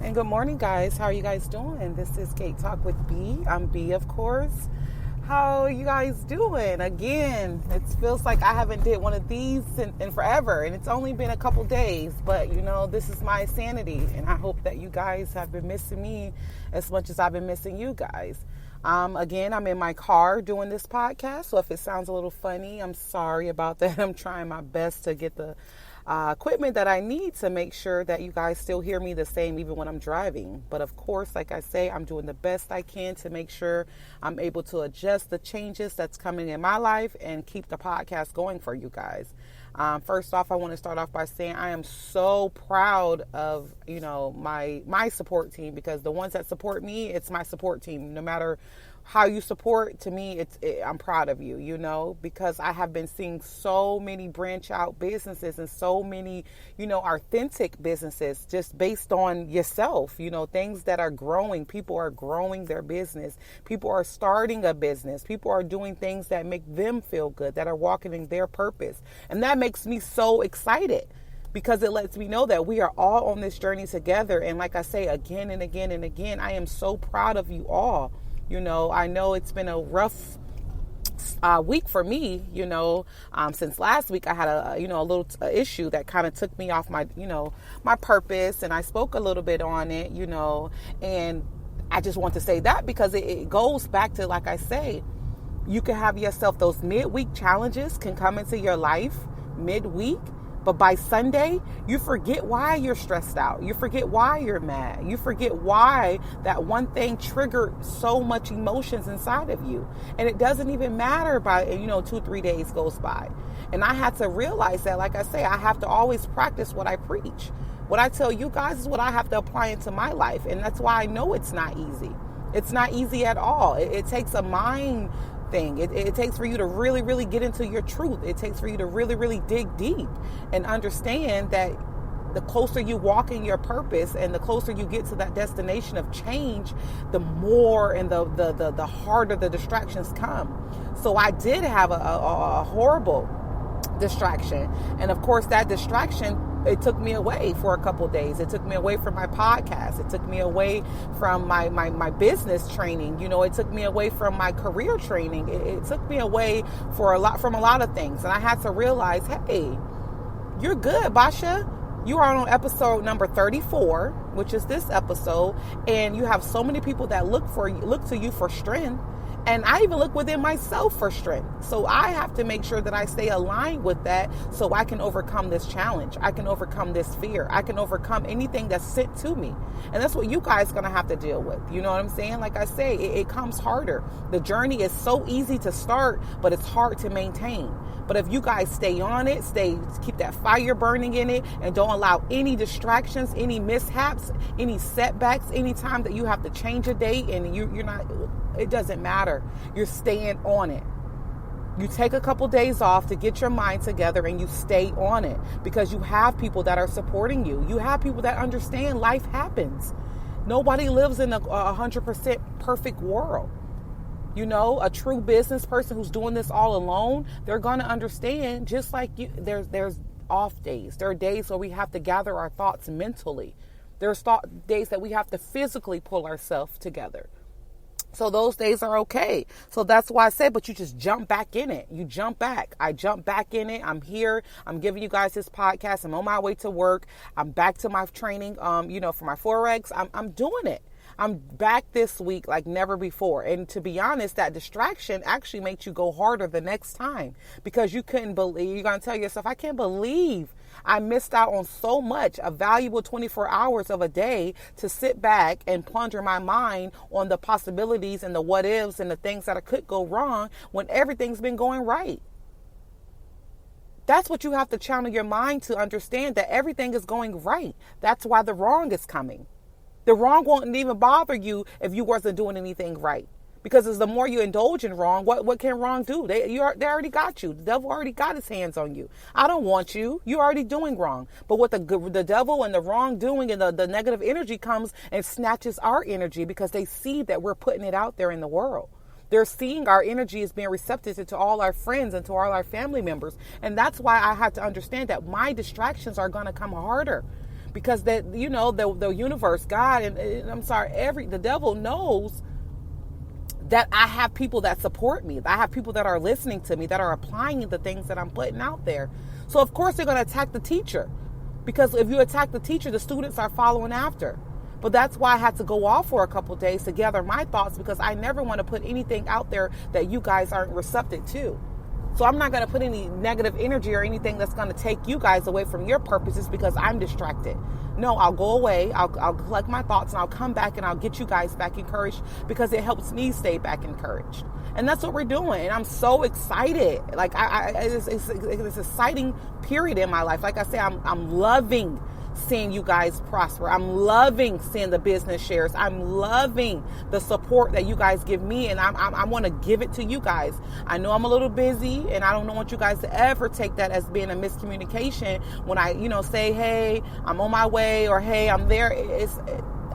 And good morning, guys. How are you guys doing? This is Kate Talk with B. I'm B, of course. How are you guys doing? Again, it feels like I haven't did one of these in forever, and it's only been a couple days, but this is my sanity, and I hope that you guys have been missing me as much as I've been missing you guys. Again, I'm in my car doing this podcast, so if it sounds a little funny, I'm sorry about that. I'm trying my best to get the equipment that I need to make sure that you guys still hear me the same even when I'm driving. But of course, like I say, I'm doing the best I can to make sure I'm able to adjust the changes that's coming in my life and keep the podcast going for you guys. First off, I want to start off by saying I am so proud of, my support team, because the ones that support me, it's my support team. No matter how you support, to me, I'm proud of you, because I have been seeing so many branch out businesses and so many, authentic businesses just based on yourself, things that are growing. People are growing their business. People are starting a business. People are doing things that make them feel good, that are walking in their purpose. And that makes me so excited, because it lets me know that we are all on this journey together. And like I say again and again and again, I am so proud of you all. I know it's been a rough week for me, since last week I had a little issue that kind of took me off my, my purpose. And I spoke a little bit on it, and I just want to say that because it goes back to, like I say, you can have yourself, those midweek challenges can come into your life midweek. But by Sunday, you forget why you're stressed out. You forget why you're mad. You forget why that one thing triggered so much emotions inside of you. And it doesn't even matter by, 2-3 days goes by. And I had to realize that, like I say, I have to always practice what I preach. What I tell you guys is what I have to apply into my life. And that's why I know it's not easy. It's not easy at all. It takes a mind thing. It takes for you to really, really get into your truth. It takes for you to really, really dig deep and understand that the closer you walk in your purpose and the closer you get to that destination of change, the more and the harder the distractions come. So I did have a horrible distraction. And of course, that distraction, it took me away for a couple of days. It took me away from my podcast. It took me away from my business training. It took me away from my career training. It took me away from a lot of things. And I had to realize, hey, you're good, Basha. You are on episode number 34, which is this episode. And you have so many people that look to you for strength. And I even look within myself for strength. So I have to make sure that I stay aligned with that so I can overcome this challenge. I can overcome this fear. I can overcome anything that's sent to me. And that's what you guys are going to have to deal with. You know what I'm saying? Like I say, it comes harder. The journey is so easy to start, but it's hard to maintain. But if you guys stay on it, keep that fire burning in it, and don't allow any distractions, any mishaps, any setbacks, any time that you have to change a date and you're not, it doesn't matter. You're staying on it. You take a couple days off to get your mind together and you stay on it because you have people that are supporting you. You have people that understand life happens. Nobody lives in a 100% perfect world. A true business person who's doing this all alone, they're going to understand, just like you, there's off days. There are days where we have to gather our thoughts mentally. There's days that we have to physically pull ourselves together. So those days are okay. So that's why I say, but you just jump back in it. You jump back. I jump back in it. I'm here. I'm giving you guys this podcast. I'm on my way to work. I'm back to my training, for my Forex. I'm doing it. I'm back this week like never before. And to be honest, that distraction actually makes you go harder the next time because you couldn't believe, you're going to tell yourself, I can't believe I missed out on so much, a valuable 24 hours of a day to sit back and plunder my mind on the possibilities and the what ifs and the things that could go wrong when everything's been going right. That's what you have to channel your mind to understand, that everything is going right. That's why the wrong is coming. The wrong won't even bother you if you wasn't doing anything right. Because as the more you indulge in wrong, what can wrong do? They already got you. The devil already got his hands on you. I don't want you. You're already doing wrong. But what the devil and the wrongdoing and the negative energy comes and snatches our energy because they see that we're putting it out there in the world. They're seeing our energy is being receptive to all our friends and to all our family members. And that's why I had to understand that my distractions are going to come harder. because that, the universe, God, and I'm sorry, the devil knows that I have people that support me. I have people that are listening to me, that are applying the things that I'm putting out there. So of course they're going to attack the teacher, because if you attack the teacher, the students are following after. But that's why I had to go off for a couple of days to gather my thoughts, because I never want to put anything out there that you guys aren't receptive to. So I'm not going to put any negative energy or anything that's going to take you guys away from your purposes because I'm distracted. No, I'll go away. I'll collect my thoughts and I'll come back and I'll get you guys back encouraged, because it helps me stay back encouraged. And that's what we're doing. And I'm so excited. Like it's an exciting period in my life. Like I say, I'm loving seeing you guys prosper. I'm loving seeing the business shares. I'm loving the support that you guys give me, and I want to give it to you guys. I know I'm a little busy, and I don't want you guys to ever take that as being a miscommunication when I, say, hey, I'm on my way, or hey, I'm there.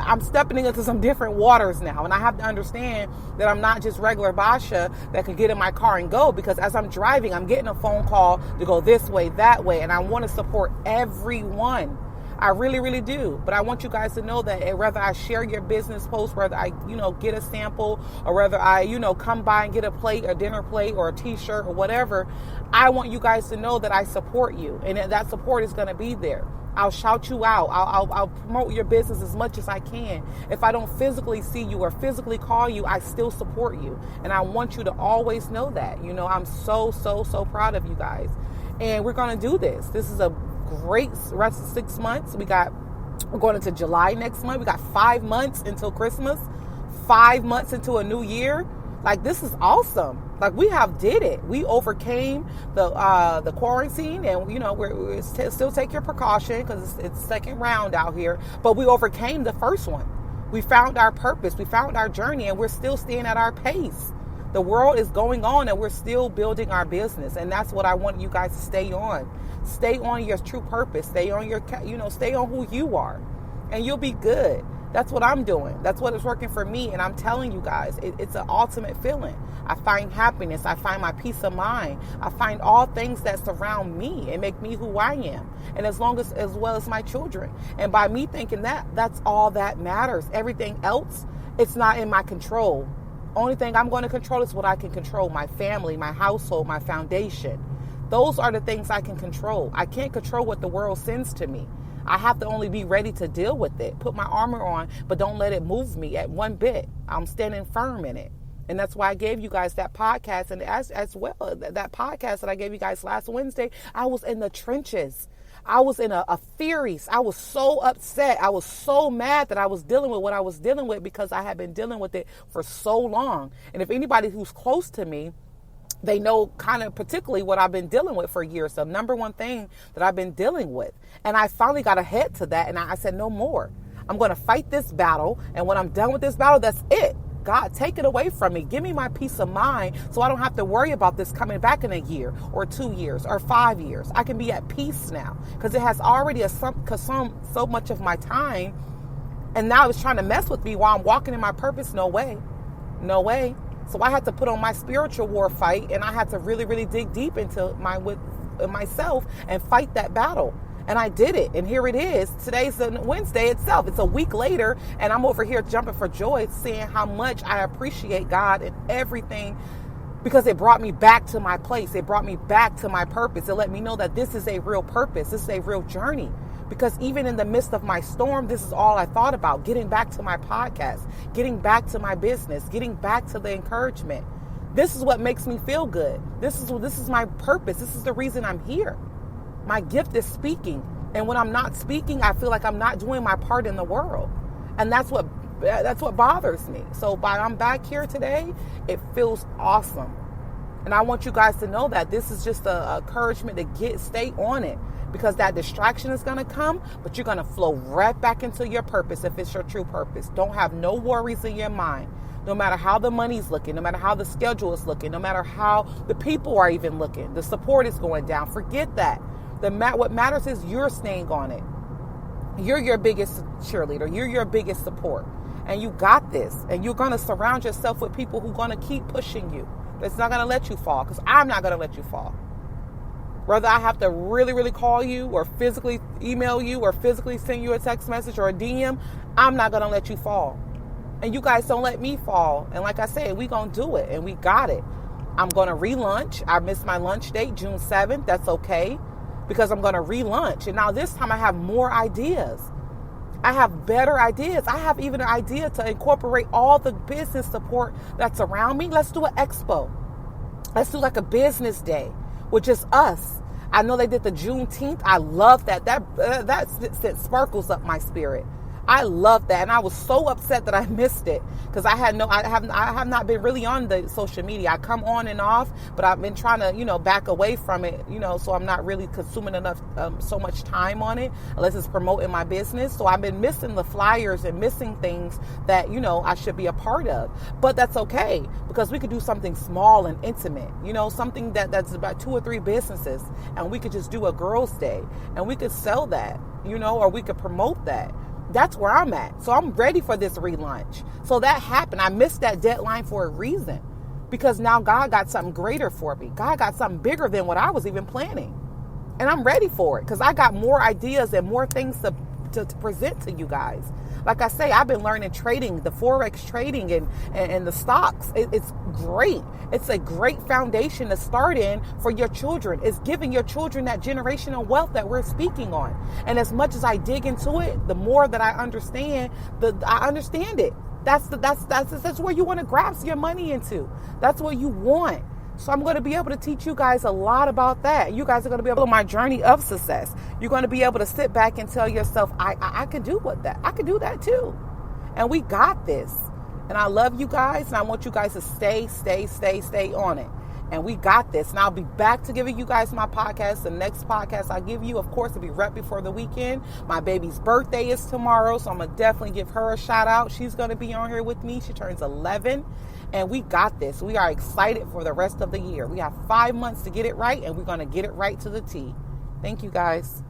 I'm stepping into some different waters now, and I have to understand that I'm not just regular Basha that can get in my car and go, because as I'm driving, I'm getting a phone call to go this way, that way, and I want to support everyone. I really, really do. But I want you guys to know that whether I share your business post, whether I, get a sample, or whether I, come by and get a plate, a dinner plate, or a t-shirt, or whatever, I want you guys to know that I support you, and that support is going to be there. I'll shout you out. I'll promote your business as much as I can. If I don't physically see you or physically call you, I still support you. And I want you to always know that. I'm so, so, so proud of you guys. And we're going to do this. This is a great rest of 6 months. We're going into July next month. We got 5 months until Christmas, 5 months into a new year. Like, this is awesome. Like, we did it. We overcame the quarantine, and we're still take your precaution, because it's second round out here. But we overcame the first one. We found our purpose. We found our journey, and we're still staying at our pace. The world is going on, and we're still building our business, and that's what I want you guys to stay on. Stay on your true purpose. Stay on stay on who you are, and you'll be good. That's what I'm doing. That's what is working for me. And I'm telling you guys, it's an ultimate feeling. I find happiness. I find my peace of mind. I find all things that surround me and make me who I am. And as well as my children. And by me thinking that, that's all that matters. Everything else, it's not in my control. Only thing I'm going to control is what I can control. My family, my household, my foundation. Those are the things I can control. I can't control what the world sends to me. I have to only be ready to deal with it. Put my armor on, but don't let it move me at one bit. I'm standing firm in it. And that's why I gave you guys that podcast. And as well, that podcast that I gave you guys last Wednesday, I was in the trenches. I was in a furies. I was so upset. I was so mad that I was dealing with what I was dealing with, because I had been dealing with it for so long. And if anybody who's close to me, they know kind of particularly what I've been dealing with for years. The number one thing that I've been dealing with. And I finally got ahead to that. And I said, no more. I'm going to fight this battle. And when I'm done with this battle, that's it. God, take it away from me. Give me my peace of mind, so I don't have to worry about this coming back in a year or 2 years or 5 years. I can be at peace now, because it has already consumed so much of my time. And now it's trying to mess with me while I'm walking in my purpose. No way. No way. So I had to put on my spiritual war fight, and I had to really, really dig deep into myself and fight that battle. And I did it. And here it is. Today's Wednesday itself. It's a week later, and I'm over here jumping for joy, seeing how much I appreciate God and everything, because it brought me back to my place. It brought me back to my purpose. It let me know that this is a real purpose. This is a real journey. Because even in the midst of my storm, this is all I thought about. Getting back to my podcast, getting back to my business, getting back to the encouragement. This is what makes me feel good. This is my purpose. This is the reason I'm here. My gift is speaking. And when I'm not speaking, I feel like I'm not doing my part in the world. And that's what bothers me. So I'm back here today, it feels awesome. And I want you guys to know that this is just an encouragement to stay on it. Because that distraction is going to come, but you're going to flow right back into your purpose if it's your true purpose. Don't have no worries in your mind. No matter how the money's looking, no matter how the schedule is looking, no matter how the people are even looking, the support is going down. Forget that. What matters is you're staying on it. You're your biggest cheerleader. You're your biggest support. And you got this. And you're going to surround yourself with people who are going to keep pushing you. That's not going to let you fall, because I'm not going to let you fall. Whether I have to really, really call you or physically email you or physically send you a text message or a DM, I'm not going to let you fall. And you guys don't let me fall. And like I said, we going to do it, and we got it. I'm going to relaunch. I missed my lunch date, June 7th. That's okay, because I'm going to relaunch. And now this time I have more ideas. I have better ideas. I have even an idea to incorporate all the business support that's around me. Let's do an expo. Let's do like a business day with just us. I know they did the Juneteenth. I love that. That sparkles up my spirit. I love that. And I was so upset that I missed it, because I have not been really on the social media. I come on and off, but I've been trying to, back away from it, so I'm not really consuming enough, so much time on it, unless it's promoting my business. So I've been missing the flyers and missing things that, I should be a part of. But that's okay, because we could do something small and intimate, something that's about 2 or 3 businesses, and we could just do a girls' day, and we could sell that, or we could promote that. That's where I'm at. So I'm ready for this relaunch. So that happened. I missed that deadline for a reason, because now God got something greater for me. God got something bigger than what I was even planning. And I'm ready for it, because I got more ideas and more things to present to you guys. Like I say, I've been learning trading, the Forex trading and the stocks. It's great. It's a great foundation to start in for your children. It's giving your children that generational wealth that we're speaking on. And as much as I dig into it, the more that I understand, I understand it. That's where you want to grasp your money into. That's what you want. So I'm going to be able to teach you guys a lot about that. You guys are going to be able to my journey of success. You're going to be able to sit back and tell yourself, I could do that. I could do that too. And we got this. And I love you guys. And I want you guys to stay on it. And we got this. And I'll be back to giving you guys my podcast. The next podcast I give you, of course, will be right before the weekend. My baby's birthday is tomorrow, so I'm going to definitely give her a shout out. She's going to be on here with me. She turns 11. And we got this. We are excited for the rest of the year. We have 5 months to get it right, and we're going to get it right to the T. Thank you, guys.